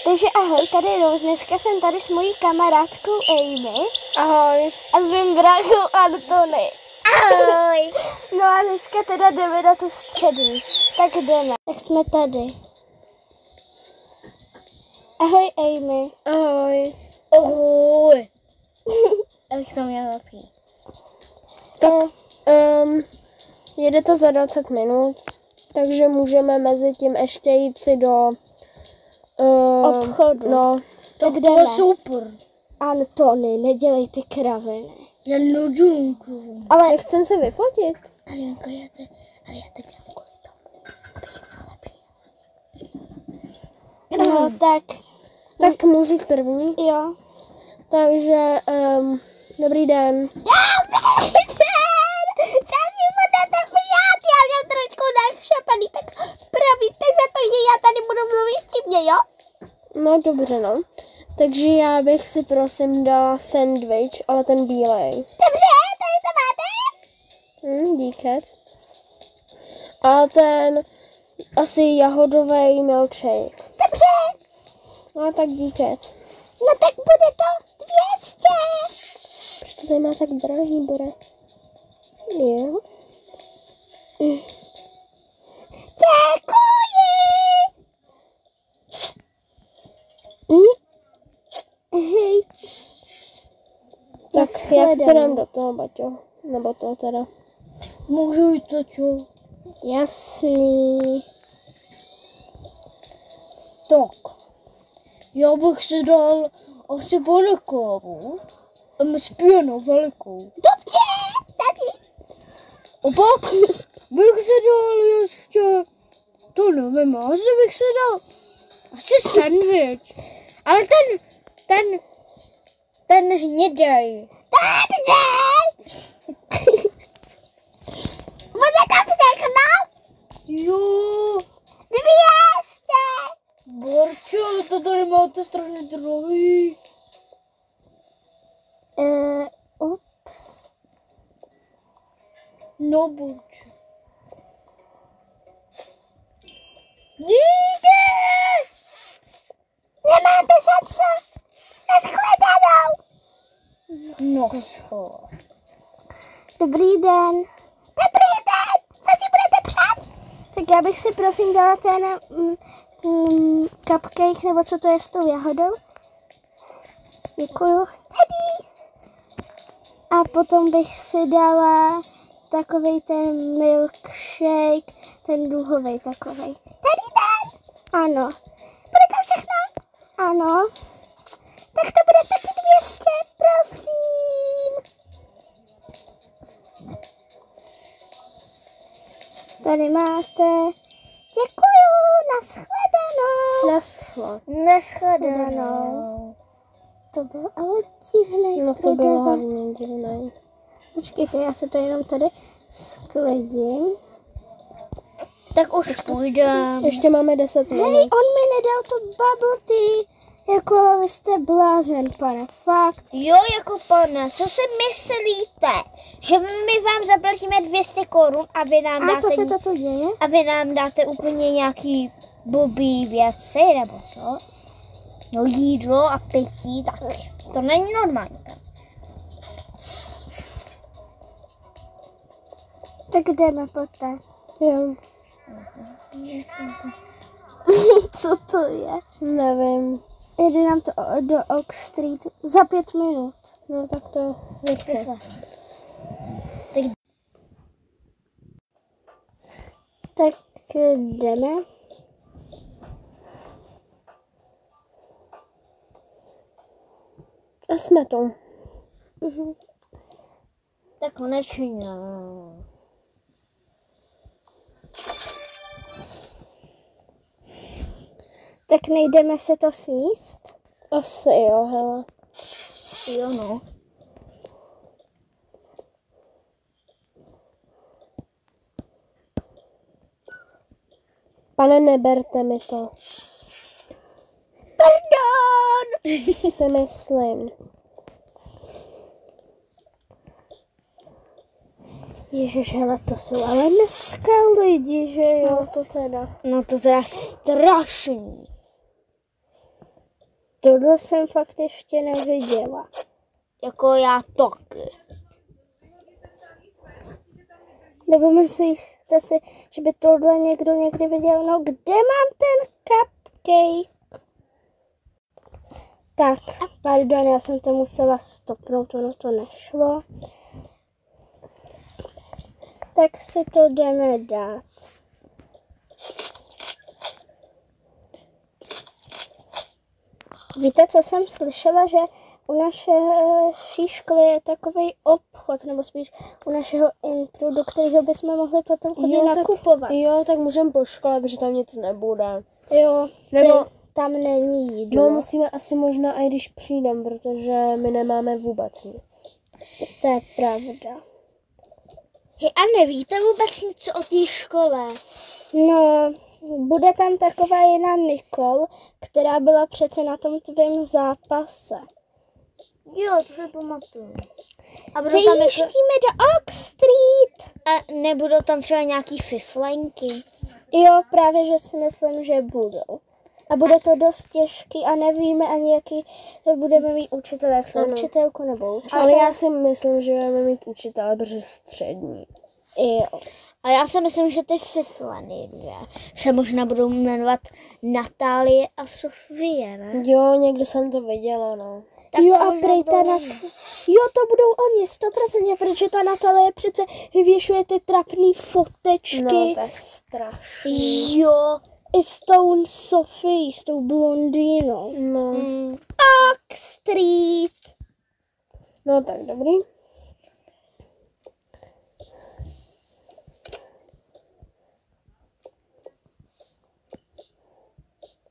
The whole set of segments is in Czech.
Takže ahoj, tady Rose. Dneska jsem tady s mojí kamarádkou Amy. Ahoj. A s mým bráchou Antony. Ahoj. No a dneska teda jdeme na tu střední. Tak jdeme. Tak jsme tady. Ahoj Amy. Ahoj. Ahoj. Abych to měla lepší. Tak jede to za 20 minut, takže můžeme mezi tím ještě jít si do obchodu. No. Tak jdeme. Super. Antony, nedělej ty kraviny. Já nudunku. Ale nechcem se vyfotit. Ale já to dělám kvůli tomu, abych měla lepší. No tak můžu jít první? Jo. Takže, dobrý den. Já jsem trošku našapaný, tak promiňte za to, že já tady budu mluvit vtipně, jo? No dobře, no. Takže já bych si prosím dala sandwich, ale ten bílej. Dobře, tady to máte. Díky. A ten asi jahodový milkshake. Dobře. No tak díky. No tak bude to 200. Proč to tady má tak drahý borec? Jo. Děkuji. Hej. Tak já si to dám do toho, Baťo. Nebo to teda. Můžu jít to čo? Jasný. Tak. Já bych si dal asi panakávu. S pěnou velikou. Dobře, tady. A pak bych si dal ještě, to nevím, asi bych si dal sandwich. Ale ten hnědej. Dobře. Bude to všechno? Jo. 200. Borčo, to tady máte strašně drahý. Ups. No, borčo. Díky! Nemáte za co? Naschledanou. No, co? Dobrý den. Dobrý den. Co si budete přát? Tak já bych si prosím dala ten cupcake, nebo co to je s tou jahodou. Děkuju. Tady. A potom bych si dala takovej ten milkshake, ten duhovej takovej. Tady ten. Ano. Bude to všechno? Ano. Tak to bude taky 200, prosím. Tady máte. Děkuju, naschledanou. To bylo ale divný. No to bylo hodně divný. Počkejte, já se to jenom tady sklidím. Tak už půjdem. Ještě máme 10 minut. Hej, on mi nedal to bubble tea. Jako vy jste blázen, pane, fakt. Jo, jako pane, co si myslíte? Že my vám zaplatíme 200 korun a vy nám dáte... A co se to tu děje? A vy nám dáte úplně nějaký blbý věci, nebo co? No jídlo a pití, tak to není normální. Tak jdeme poté. Jo. Co to je? Nevím. Jde nám to do Oak Street za 5 minut. No tak to rychle. Tak jdeme. A jsme tu. Tak konečně. Tak nejdeme se to sníst? Asi jo, hele. Jo, no. Pane, neberte mi to. Pardon! Si myslím. Ježiš, hele, to jsou ale dneska lidi, že jo? No to teda. No to teda strašný. Tohle jsem fakt ještě neviděla. Jako já taky. Nebo myslíte si, že by tohle někdo někdy viděl? No, kde mám ten cupcake? Tak, pardon, já jsem to musela stopnout, ono to nešlo. Tak si to jdeme dát. Víte, co jsem slyšela, že u naší školy je takový obchod, nebo spíš u našeho intru, do kterého bychom mohli potom chodit nakupovat. Tak můžeme po škole, protože tam nic nebude. Jo, Nebo tam není jídlo. no musíme asi možná i když přijdem, protože my nemáme vůbec nic. To je pravda. Hej, a nevíte vůbec něco o té škole? No, bude tam taková jedna Nikol, která byla přece na tom tvém zápase. Jo, to si pamatuju. A budou tam Vyjíždíme do Oak Street. a nebudou tam třeba nějaký fiflenky? Jo, právě, že si myslím, že budou. A bude to dost těžký a nevíme ani, jaký budeme mít učitele, jestli Ano. učitelku nebo učitele. Ale já si myslím, že budeme mít učitele, protože střední. Jo. A já si myslím, že ty fifleny dvě se možná budou jmenovat Natálie a Sofie, ne? Jo, někde jsem to viděla, no. Tak Jo, to a možná prej ta budou Nat... oni. Jo, to budou oni, 100%, protože ta Natalie přece vyvěšuje ty trapný fotečky. No, to je strašný. Jo, i s tou Sophie, s tou blondýnou. No. Oak Street. No tak dobrý.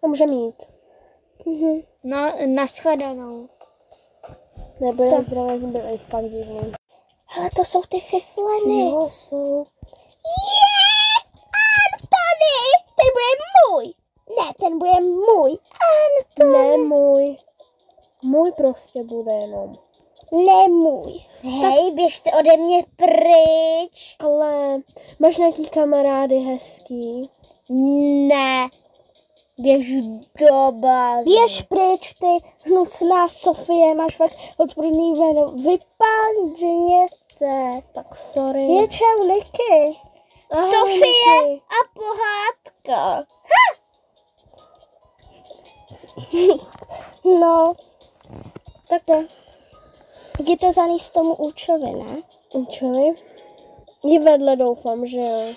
To můžeme jít. No, nashledanou. Nebude zdravé, byly fakt divný. Ale to jsou ty fifleny. Jo, jsou. Antony, ten bude můj. Ne, ten bude můj. Antony. Ne můj. Můj prostě bude jenom. Ne můj. Hej, běžte ode mě pryč. Ale máš nějaký kamarády hezký? Ne. Běž do báze. Běž pryč, ty hnusná Sofie, máš fakt odporný jméno. Vypadněte. Tak sorry. Je čau, Niky. Ahoj, Sofie Niky. a pohádka. No, tak to. Jdi to zanést tomu účovi, ne? Účovi? Je vedle, doufám, že jo.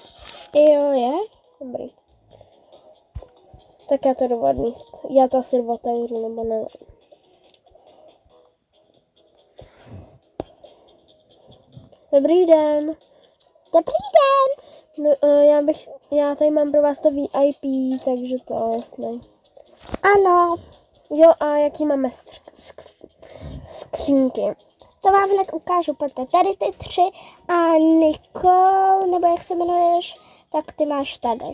Jo, je. Dobrý. Tak já to jdu odníst. Já to asi otevřu, nebo nevím. Dobrý den. Dobrý den. No, já tady mám pro vás to VIP, takže to jasný. Ano, Jo, a jaký máme skřínky? to vám hned ukážu. Pojďte tady ty 3 a Nikol, nebo jak se jmenuješ, tak ty máš tady.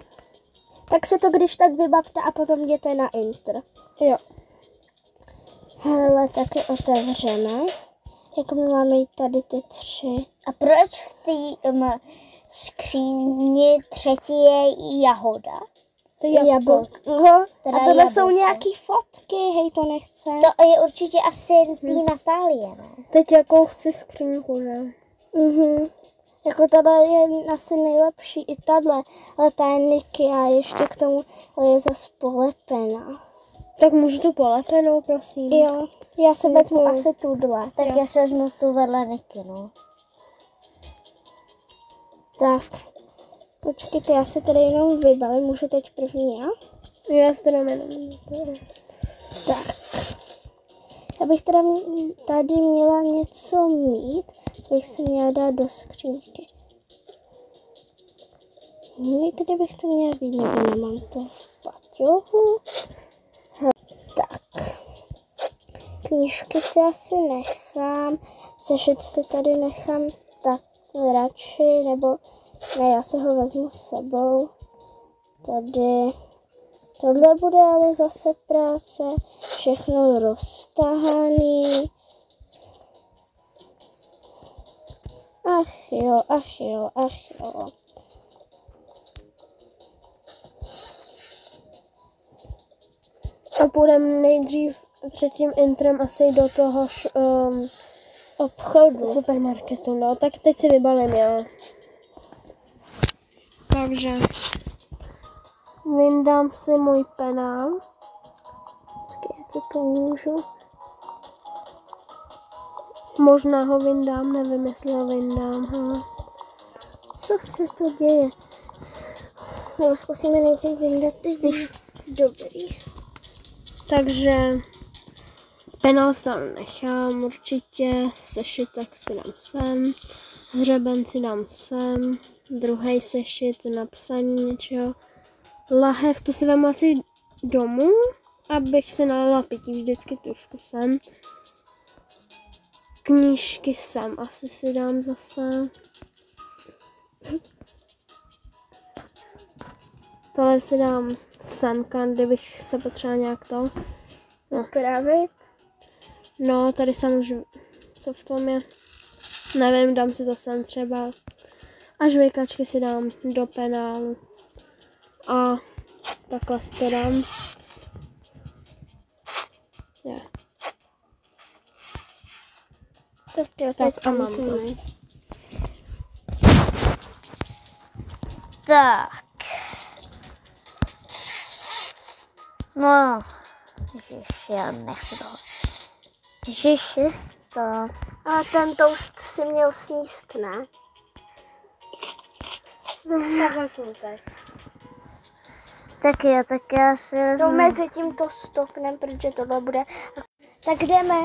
Tak se to když tak vybavte a potom jděte na Intr. Jo. Hele, taky otevřeme. Jak my máme jít tady ty 3. A proč v té skříni třetí je jahoda? To je Jablko. Teda A tohle jsou jablko. nějaký fotky, hej, to nechce. To je určitě asi tý Natálie, ne? Teď jakou chci skřínku, ne? Jako tohle je asi nejlepší i tahle, ale ta je Niky a ještě k tomu je zase polepená. Tak můžu tu polepenou, prosím? Jo, já se vezmu asi tuhle. Tak já se vezmu tu vedle Niky, no. Tak, počkejte, já se tady jenom vybalím, můžu teď první já? Já si to dám jenom. Tak. Já bych teda tady měla něco mít, co bych si měla dát do skřínky. Někdy bych to měla být, nebo nemám to v paťohu. Tak. Knížky si asi nechám, sešit si tady nechám tak radši, nebo ne, já se ho vezmu s sebou. Tady. Tohle bude ale zase práce, všechno roztahaný. Ach jo, ach jo, ach jo. A půjdeme nejdřív před tím intrem asi do toho Obchodu. supermarketu, no. Tak teď si vybalím já. Takže vyndám si můj penál. Počkej, já ti pomůžu. Možná ho vyndám, nevím, jestli ho vyndám. Co se to děje? No, zkusíme nejdřív vyndat ty Dobrý. Takže penál tam nechám určitě, sešit tak si dám sem, hřeben si dám sem, druhý sešit na psaní něčeho, lahev, to si vemu asi domů, abych si nalila pití vždycky trošku sem. Knížky sem asi si dám zase. Tohle si dám semka, kdybych se potřebovala nějak to Upravit. No, tady jsem už, co v tom je, nevím, dám si to sem třeba. A žvejkačky si dám do penálu. A takhle si to dám. Je. Tak jo, Tak a mám to. Tak. No. Ježiši, já nechci toho. Ježiši, to. A ten toast si měl sníst, ne? Takhle jsem teď. Tak jo, tak já si To vezmu. mezi tím to stopnem, protože tohle bude. Tak jdeme.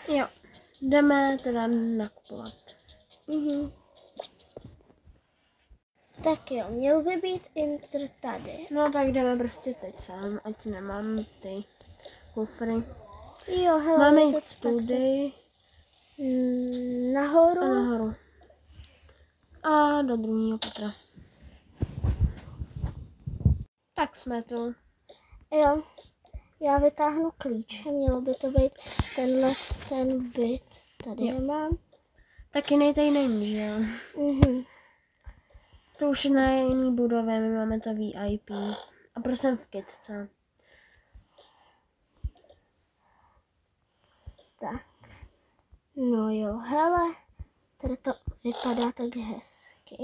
Jo. Jdeme teda nakupovat. Tak jo, měl by být intr tady. No tak jdeme prostě teď sem, ať nemám ty kufry. Jo, hele, Máme to jít tudy nahoru. a nahoru. A do druhého patra. Tak jsme tu. Jo, já vytáhnu klíče, mělo by to být ten byt. Tady Jo. je mám. Tak jiný tady není, že jo? To už je na jiný budově, my máme to VIP. A prosím v kytce. Tak. No jo, hele, tady to vypadá tak hezky.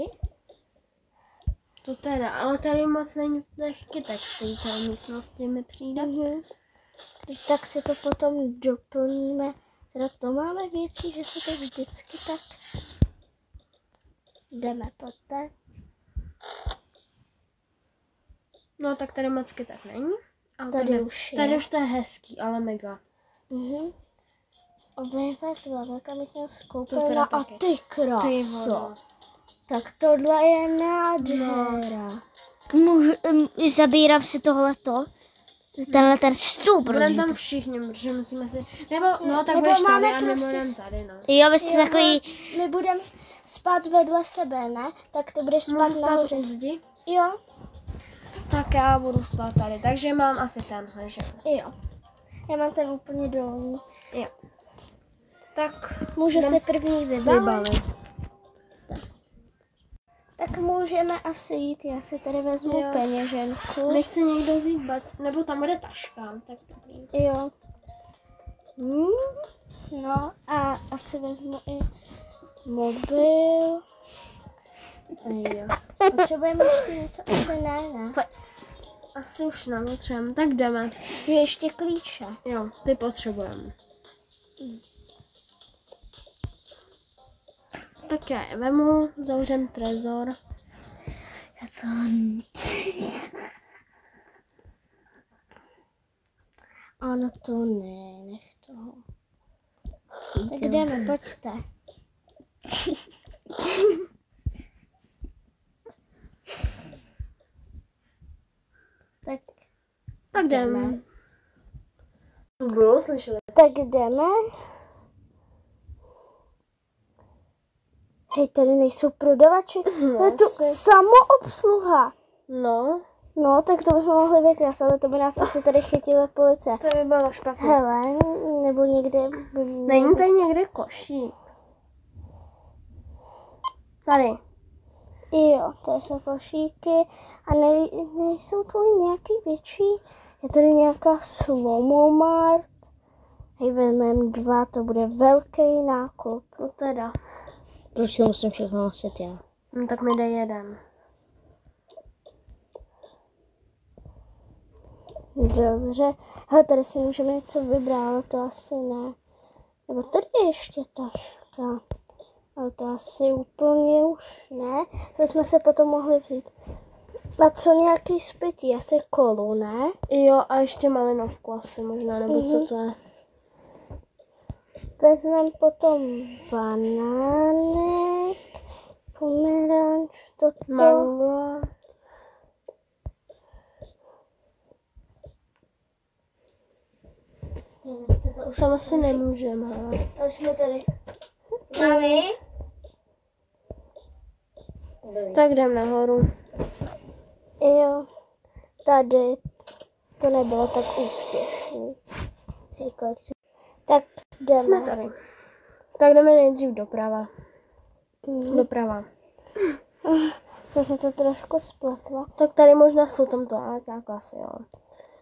To teda, ale tady moc není těch kytek v této místnosti mi přijde. Když tak si to potom doplníme. Teda to máme věcí, že se to vždycky tak. Jdeme, pojďte. No tak tady moc kytek není. Ale Tady už je. Tady už to je hezký, ale mega. Obejvat velká místnost To skoupelna teda a taky. ty Ty kráso. vole. Tak tohle je nádhera. Zabírám si tohleto. Tenhle ten vstup. Budeme tam všichni, protože musíme si... Nebo, no tak Nebo budeš tady máme a my prostě- budeme tady, no. Jo, vy jste Jo, takový. My budeme spát vedle sebe, ne? Tak ty budeš spát Můžu spát nahoře. u zdi? Jo, Tak já budu spát tady, takže mám asi tenhle, že? jo. Já mám ten úplně dolní. Jo. Tak Můžu jdem si první vybalit. vybalit. Tak můžeme asi jít, já si tady vezmu Jo. peněženku. Nechce někdo vzít nebo tam bude taška, tak dobrý. Jo. No a asi vezmu i mobil. Jo. Potřebujeme ještě něco? Asi ne. Asi už nepotřebujeme, tak jdeme. Jo, ještě klíče. Jo, ty potřebujeme. Tak já je vemu, zavřem trezor. Já to... Ano, to ne, nech toho. Tak jdeme, pojďte. Tak jdeme. Bylo slyšeli? Tak jdeme. Hej, tady nejsou prodavači. No, Je to samoobsluha. No, No, tak to bychom mohli vykrást, ale to by nás asi tady chytila policie. to by bylo špatné. Hele, nebo někde by... Není tady někde košík? Tady. Jo, to jsou košíky a nejsou tu nějaký větší Je tady nějaká Slomomart. Hej, vezmeme 2, to bude velký nákup. No teda. Proč to musím všechno nosit já? No tak mi dej 1. Dobře. Hele, tady si můžeme něco vybrat, ale to asi ne. Nebo tady je ještě taška. Ale to asi úplně už ne. To jsme se potom mohli vzít. A co nějaký spytí? Asi kolu, ne? Jo, a ještě malinovku asi možná, nebo co to je? Vezmeme potom banány, pomeranč, toto. Mango. Už tam asi nemůžeme, ale... A jsme tady. Mami? Tak jdem nahoru. Jo, tady to nebylo tak úspěšný. Hej, kolik si... Tak jdeme. Jsme tady. Tak jdeme nejdřív doprava. Doprava. Zase to trošku spletla. Tak tady možná jsou tam toaleťák asi, jo.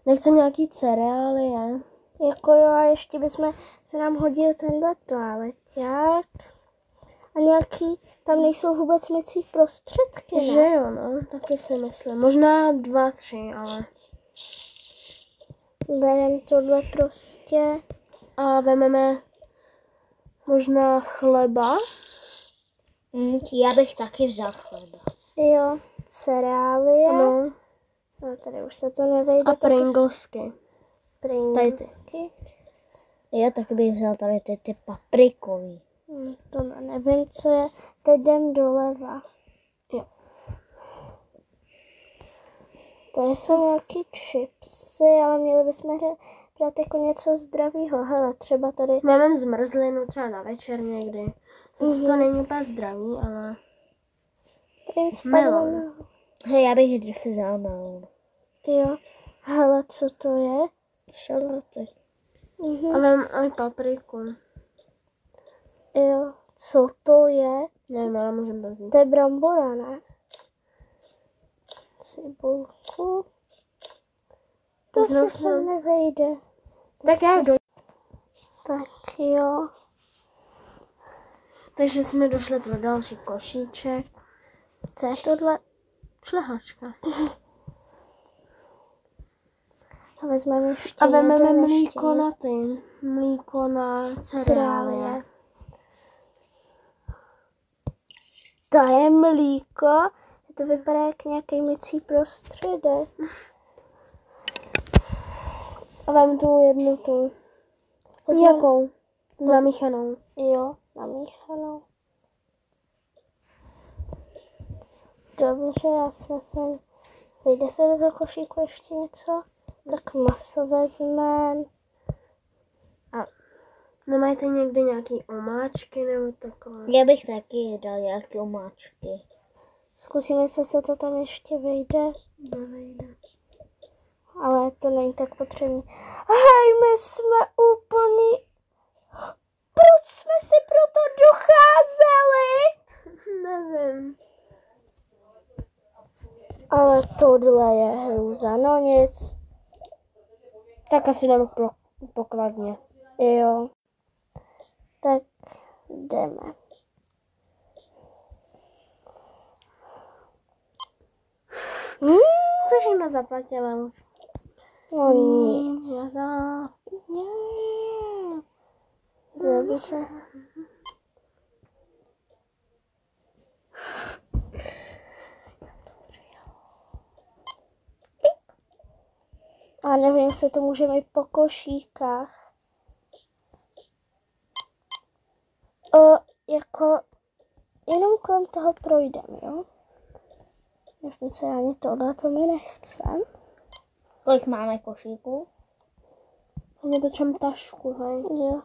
Nechcem nějaký cereály, je? Jako jo, a ještě bychom se nám hodil tenhle toaleťák. A nějaký, tam nejsou vůbec mycí prostředky, ne? Že jo, no, taky si myslím. Možná 2, 3, ale... Bereme tohle prostě. A vememe možná chleba. Já bych taky vzal chleba. Jo, cereálie. Ano. No, tady už se to nevejde. A Pringlesky. Tady ty. Pringlesky. Já taky bych vzal tady ty paprikový. To nevím, co je. Teď jdem doleva. Jo. Tady jsou nějaký chipsy, ale měli bychom brát jako něco zdravého. Hele, třeba tady... Máme zmrzlinu třeba na večer někdy. Sice to není úplně zdravý, ale... Tady Melon. spadlo. Hej, já bych dřív vzal melon. Jo. Hele, co to je? Šaloty. A vem i papriku. Jo. Co to je? Nevím, ale můžeme to vzít. To je brambora, ne? Cibulku. To Možná se sem nevejde. Tak já jdu. Tak jo. Takže jsme došli pro další košíček. Co je tohle? Šlehačka. A vezmeme ještě A vememe jeden mlíko ještě. na ty. Mlíko na cereálie. Cereálie. To je mlíko. To vypadá jak nějaký mycí prostředek. A vem tu jednu tu. Jakou? Zamíchanou. Jo, namíchanou. Dobře, já jsme se... Vyjde se do košíku ještě něco? Tak maso vezmeme. Nemají tady někdy nějaký omáčky nebo takové? Já bych taky dal nějaké omáčky. Zkusíme se, co to tam ještě vyjde. Nevejde. Ale to není tak potřebné. Hej, my jsme úplný... Proč jsme si proto docházeli? Nevím. Ale tohle je hrůza, no nic. Tak asi jdeme pokladně. Jo. Tak jdeme. Co všechno zaplatila už? No nic. Dobře. A nevím, jestli to můžeme jít po košíkách. Jako jenom kolem toho projdeme, jo? Nevím, co ani tohle, to mi nechcem. Kolik máme košíků? Mě potřebujeme tašku, hej. Jo.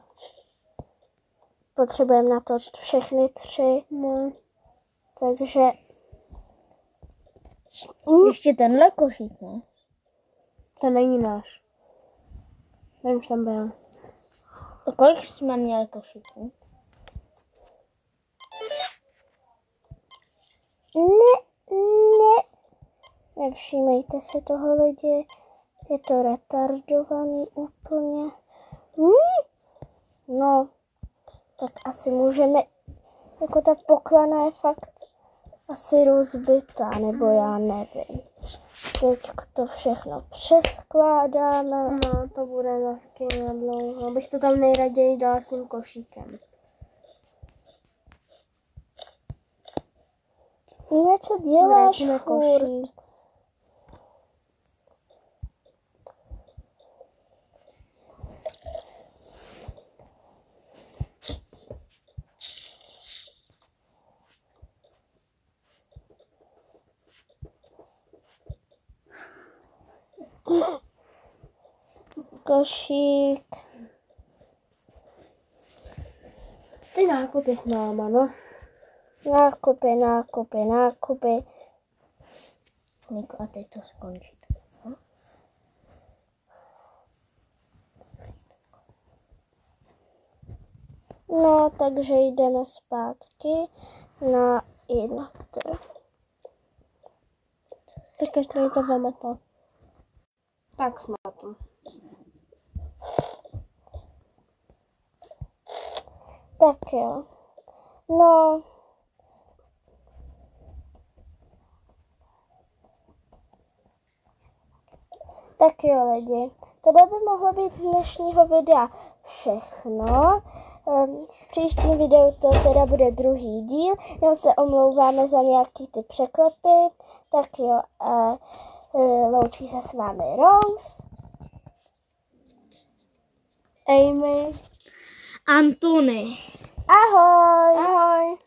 Potřebujeme na to všechny 3. No. Takže... Ještě tenhle košík, ne? To není náš. Ten už tam byl. A kolik jsme měli košíků? Ne. Nevšímejte si toho lidi. Je to retardovaný úplně. No, tak asi můžeme, jako ta poklana je fakt asi rozbitá, nebo já nevím. Teď to všechno přeskládáme. No, to bude taky na dlouho. Bych to tam nejraději dala s tím košíkem. Něco děláš Vrátíme furt. košík. Košík. Ty nákupy s náma, no. Nákupy. Niko, a teď to skončí. No, takže jdeme zpátky na Inter. Tak každý to veme to. Tak jsme tu. Tak jo. No. Tak jo, lidi. Tohle by mohlo být z dnešního videa všechno. V příštím videu to teda bude druhý díl. Jenom se omlouváme za nějaký ty překlepy. Tak jo, loučí se s vámi Rose. Amy. Antony. Ahoj! Ahoj.